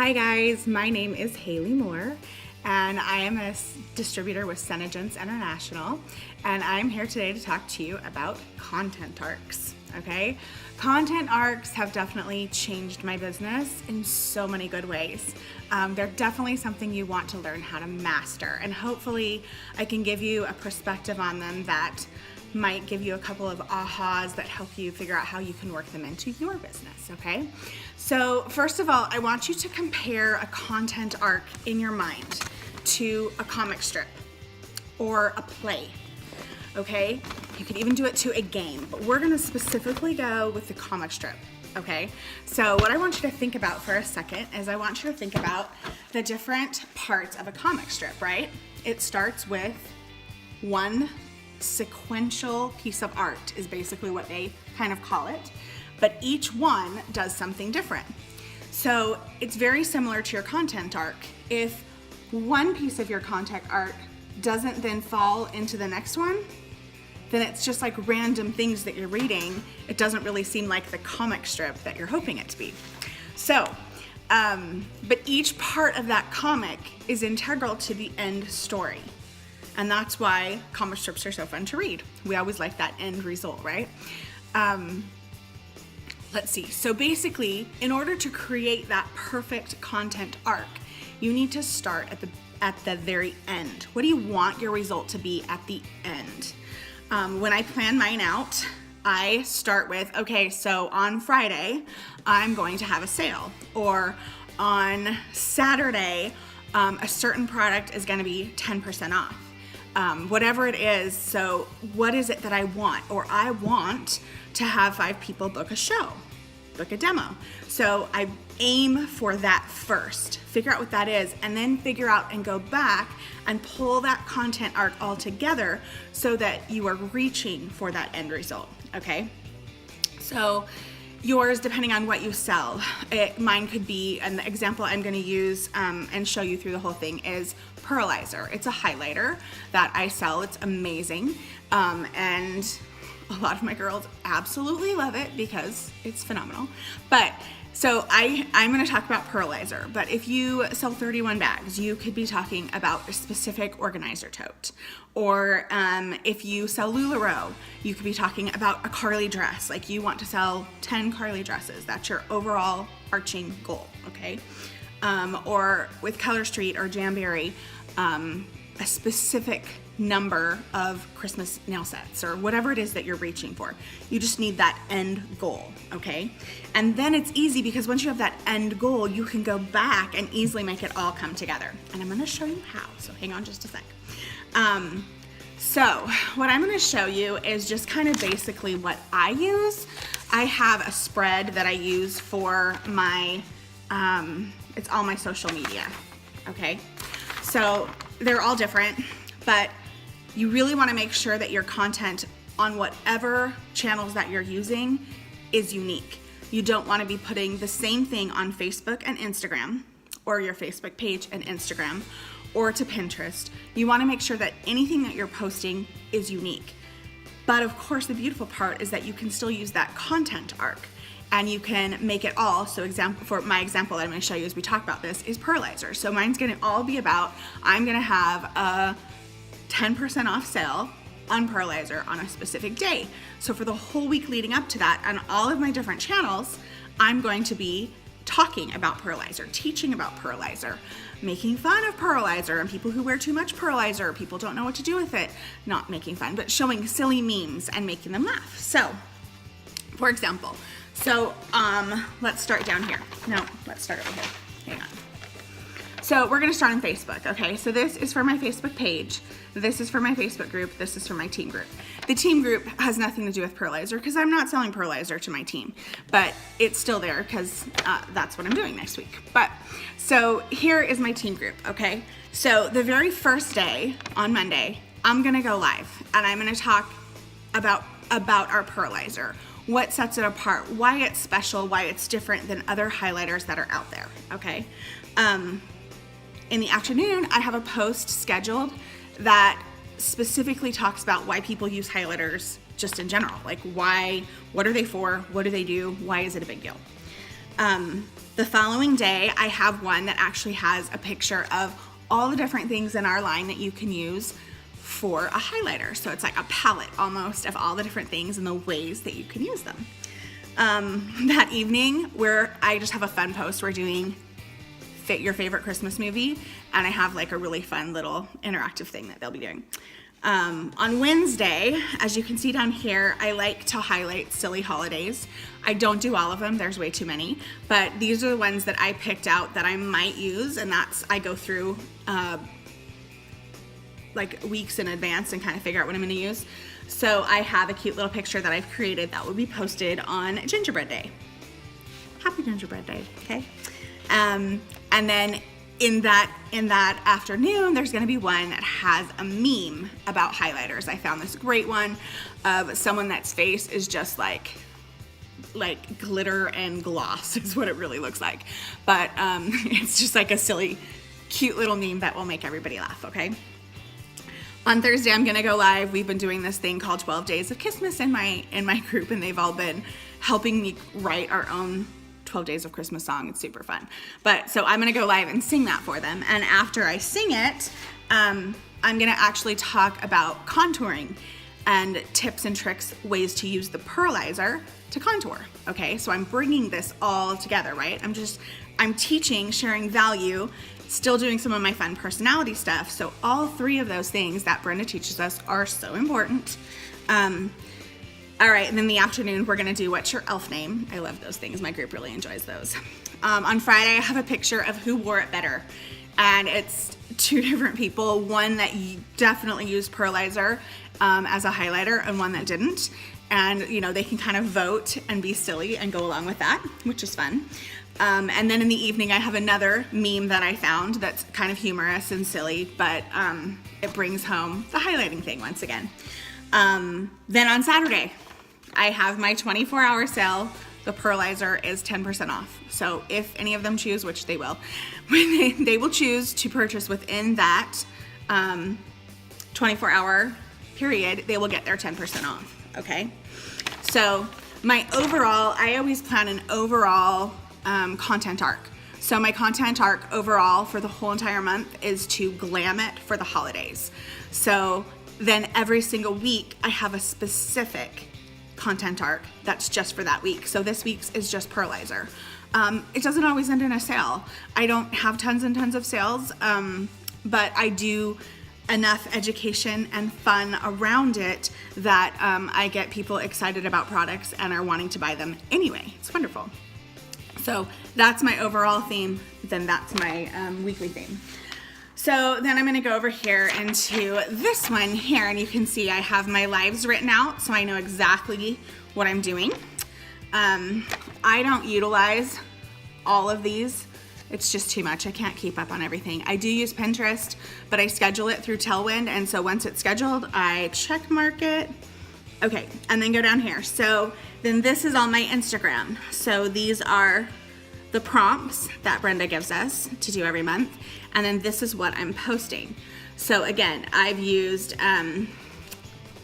Hi guys, my name is Haley Moore and I am a distributor with Senegence International, and I'm here today to talk to you about content arcs, okay? Content arcs have definitely changed my business in so many good ways. They're definitely something you want to learn how to master, and hopefully I can give you a perspective on them that might give you a couple of ahas that help you figure out how you can work them into your business, okay? So first of all, I want you to compare a content arc in your mind to a comic strip or a play, okay? You could even do it to a game, but we're gonna specifically go with the comic strip, okay? So what I want you to think about for a second is I want you to think about the different parts of a comic strip, right? It starts with one sequential piece of art is basically what they kind of call it, but each one does something different. So it's very similar to your content arc. If one piece of your content arc doesn't then fall into the next one, then it's just like random things that you're reading. It doesn't really seem like the comic strip that you're hoping it to be. So, but each part of that comic is integral to the end story. And that's why comic strips are so fun to read. We always like that end result, right? Let's see. So basically, in order to create that perfect content arc, you need to start at the very end. What do you want your result to be at the end? When I plan mine out, I start with, okay, so on Friday, I'm going to have a sale. Or on Saturday, a certain product is gonna be 10% off. Whatever it is, so what is it that I want? Or I want to have 5 people book a show, book a demo. So I aim for that first, figure out what that is, and then figure out and go back and pull that content arc all together so that you are reaching for that end result, okay? So yours, depending on what you sell, mine could be, and the example I'm gonna use and show you through the whole thing is Pearlizer. It's a highlighter that I sell. It's amazing. And a lot of my girls absolutely love it because it's phenomenal. But so I'm gonna talk about Pearlizer, but if you sell 31 bags, you could be talking about a specific organizer tote. Or if you sell LuLaRoe, you could be talking about a Carly dress. Like you want to sell 10 Carly dresses. That's your overall arching goal, okay? Or with Color Street or Jamberry, a specific number of Christmas nail sets or whatever it is that you're reaching for. You just need that end goal, okay? And then it's easy because once you have that end goal, you can go back and easily make it all come together. And I'm gonna show you how, so hang on just a sec. So what I'm gonna show you is just kind of basically what I use. I have a spread that I use for my, it's all my social media, okay? So they're all different, but you really wanna make sure that your content on whatever channels that you're using is unique. You don't wanna be putting the same thing on Facebook and Instagram, or your Facebook page and Instagram, or to Pinterest. You wanna make sure that anything that you're posting is unique. But of course, the beautiful part is that you can still use that content arc and you can make it all. So for my example that I'm gonna show you as we talk about this is Pearlizer. So mine's gonna all be about, I'm gonna have a 10% off sale on Pearlizer on a specific day. So for the whole week leading up to that, on all of my different channels, I'm going to be talking about Pearlizer, teaching about Pearlizer, making fun of Pearlizer and people who wear too much Pearlizer, people don't know what to do with it, not making fun, but showing silly memes and making them laugh. So, for example, let's start down here. No, let's start over here. Hang on. So we're gonna start on Facebook, okay? So this is for my Facebook page. This is for my Facebook group. This is for my team group. The team group has nothing to do with Pearlizer because I'm not selling Pearlizer to my team, but it's still there because that's what I'm doing next week. But so here is my team group, okay? So the very first day on Monday, I'm gonna go live and I'm gonna talk about our Pearlizer, what sets it apart, why it's special, why it's different than other highlighters that are out there, okay? In the afternoon, I have a post scheduled that specifically talks about why people use highlighters just in general. Like what are they for? What do they do? Why is it a big deal? The following day, I have one that actually has a picture of all the different things in our line that you can use for a highlighter. So it's like a palette almost of all the different things and the ways that you can use them. That evening, where I just have a fun post, we're doing Fit Your Favorite Christmas Movie, and I have like a really fun little interactive thing that they'll be doing. On Wednesday, as you can see down here, I like to highlight silly holidays. I don't do all of them, there's way too many, but these are the ones that I picked out that I might use, and I go through like weeks in advance and kind of figure out what I'm gonna use. So I have a cute little picture that I've created that will be posted on Gingerbread Day. Happy Gingerbread Day, okay? And then in that afternoon, there's gonna be one that has a meme about highlighters. I found this great one of someone that's face is just like glitter and gloss is what it really looks like. But it's just like a silly, cute little meme that will make everybody laugh, okay? On Thursday, I'm gonna go live. We've been doing this thing called 12 Days of Christmas in my group, and they've all been helping me write our own 12 Days of Christmas song. It's super fun. But so I'm gonna go live and sing that for them. And after I sing it, I'm gonna actually talk about contouring and tips and tricks, ways to use the pearlizer to contour. Okay, so I'm bringing this all together, right? I'm teaching, sharing value, still doing some of my fun personality stuff. So all three of those things that Brenda teaches us are so important. All right, and then the afternoon, we're gonna do What's Your Elf Name? I love those things, my group really enjoys those. On Friday, I have a picture of who wore it better. And it's two different people, one that definitely used pearlizer as a highlighter and one that didn't. And they can kind of vote and be silly and go along with that, which is fun. And then in the evening, I have another meme that I found that's kind of humorous and silly, but it brings home the highlighting thing once again. Then on Saturday, I have my 24-hour sale. The pearlizer is 10% off. So if any of them choose, which they will, when they will choose to purchase within that 24-hour period, they will get their 10% off, okay? So I always plan an overall content arc. So my content arc overall for the whole entire month is to glam it for the holidays. So then every single week I have a specific content arc that's just for that week. So this week's is just pearlizer. It doesn't always end in a sale. I don't have tons and tons of sales, but I do enough education and fun around it that I get people excited about products and are wanting to buy them anyway. It's wonderful. So that's my overall theme, then that's my weekly theme. So then I'm gonna go over here into this one here, and you can see I have my lives written out so I know exactly what I'm doing. I don't utilize all of these. It's just too much. I can't keep up on everything. I do use Pinterest, but I schedule it through Tailwind, and so once it's scheduled, I check mark it. Okay, and then go down here. So then this is all my Instagram. So these are the prompts that Brenda gives us to do every month, and then this is what I'm posting. So again, I've used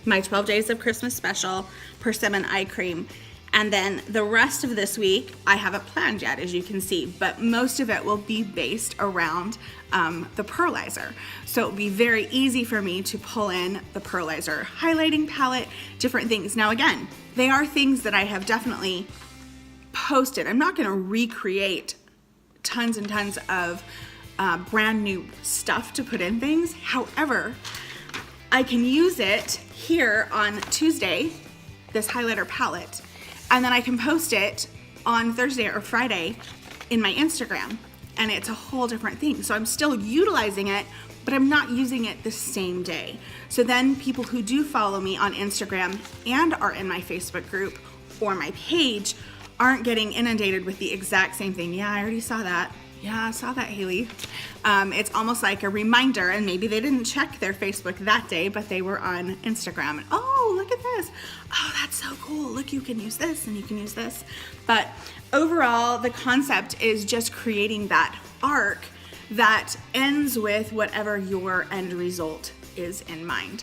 my 12 Days of Christmas Special, Persimmon Eye Cream, and then the rest of this week, I haven't planned yet, as you can see, but most of it will be based around the pearlizer. So it'll be very easy for me to pull in the pearlizer highlighting palette, different things. Now again, they are things that I have definitely posted. I'm not gonna recreate tons and tons of brand new stuff to put in things. However, I can use it here on Tuesday, this highlighter palette, and then I can post it on Thursday or Friday in my Instagram, and it's a whole different thing. So I'm still utilizing it, but I'm not using it the same day. So then people who do follow me on Instagram and are in my Facebook group or my page aren't getting inundated with the exact same thing. Yeah, I already saw that. Yeah, I saw that, Haley. It's almost like a reminder, and maybe they didn't check their Facebook that day, but they were on Instagram. And, oh, look at this. Oh, that's so cool. Look, you can use this and you can use this. But overall, the concept is just creating that arc that ends with whatever your end result is in mind.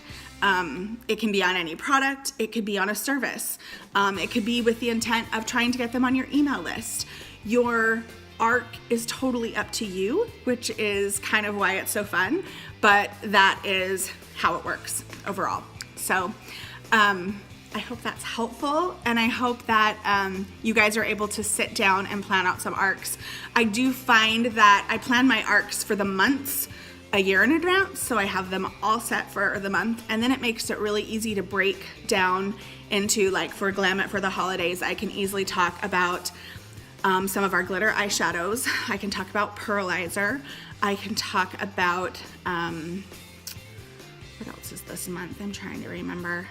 It can be on any product. It could be on a service. It could be with the intent of trying to get them on your email list. Your arc is totally up to you, which is kind of why it's so fun, but that is how it works overall. So I hope that's helpful, and I hope that you guys are able to sit down and plan out some arcs. I do find that I plan my arcs for the months a year in advance, so I have them all set for the month, and then it makes it really easy to break down into, like for Glam It for the holidays, I can easily talk about some of our glitter eyeshadows. I can talk about pearlizer. I can talk about, what else is this month? I'm trying to remember.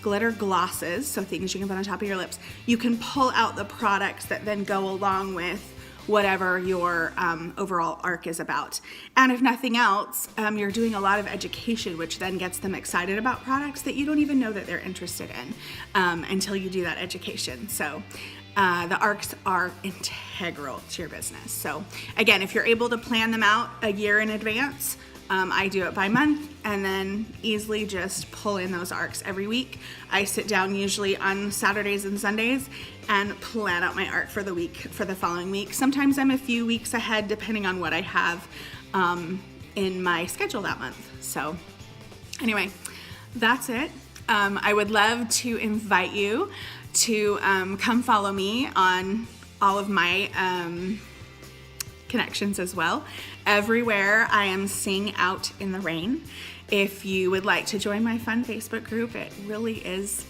Glitter glosses, so things you can put on top of your lips. You can pull out the products that then go along with whatever your overall arc is about. And if nothing else, you're doing a lot of education, which then gets them excited about products that you don't even know that they're interested in until you do that education. So the arcs are integral to your business. So again, if you're able to plan them out a year in advance, I do it by month and then easily just pull in those arcs every week. I sit down usually on Saturdays and Sundays and plan out my arc for the week, for the following week. Sometimes I'm a few weeks ahead depending on what I have in my schedule that month. So anyway, that's it. I would love to invite you to come follow me on all of my connections as well. Everywhere I am Sing Out in the Rain. If you would like to join my fun Facebook group, it really is,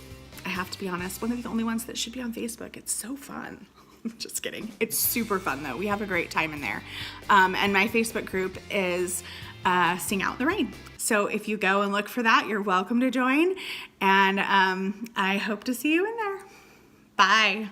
I have to be honest, one of the only ones that should be on Facebook. It's so fun. Just kidding. It's super fun though. We have a great time in there. And my Facebook group is Sing Out in the Rain. So if you go and look for that, you're welcome to join. And I hope to see you in there. Bye.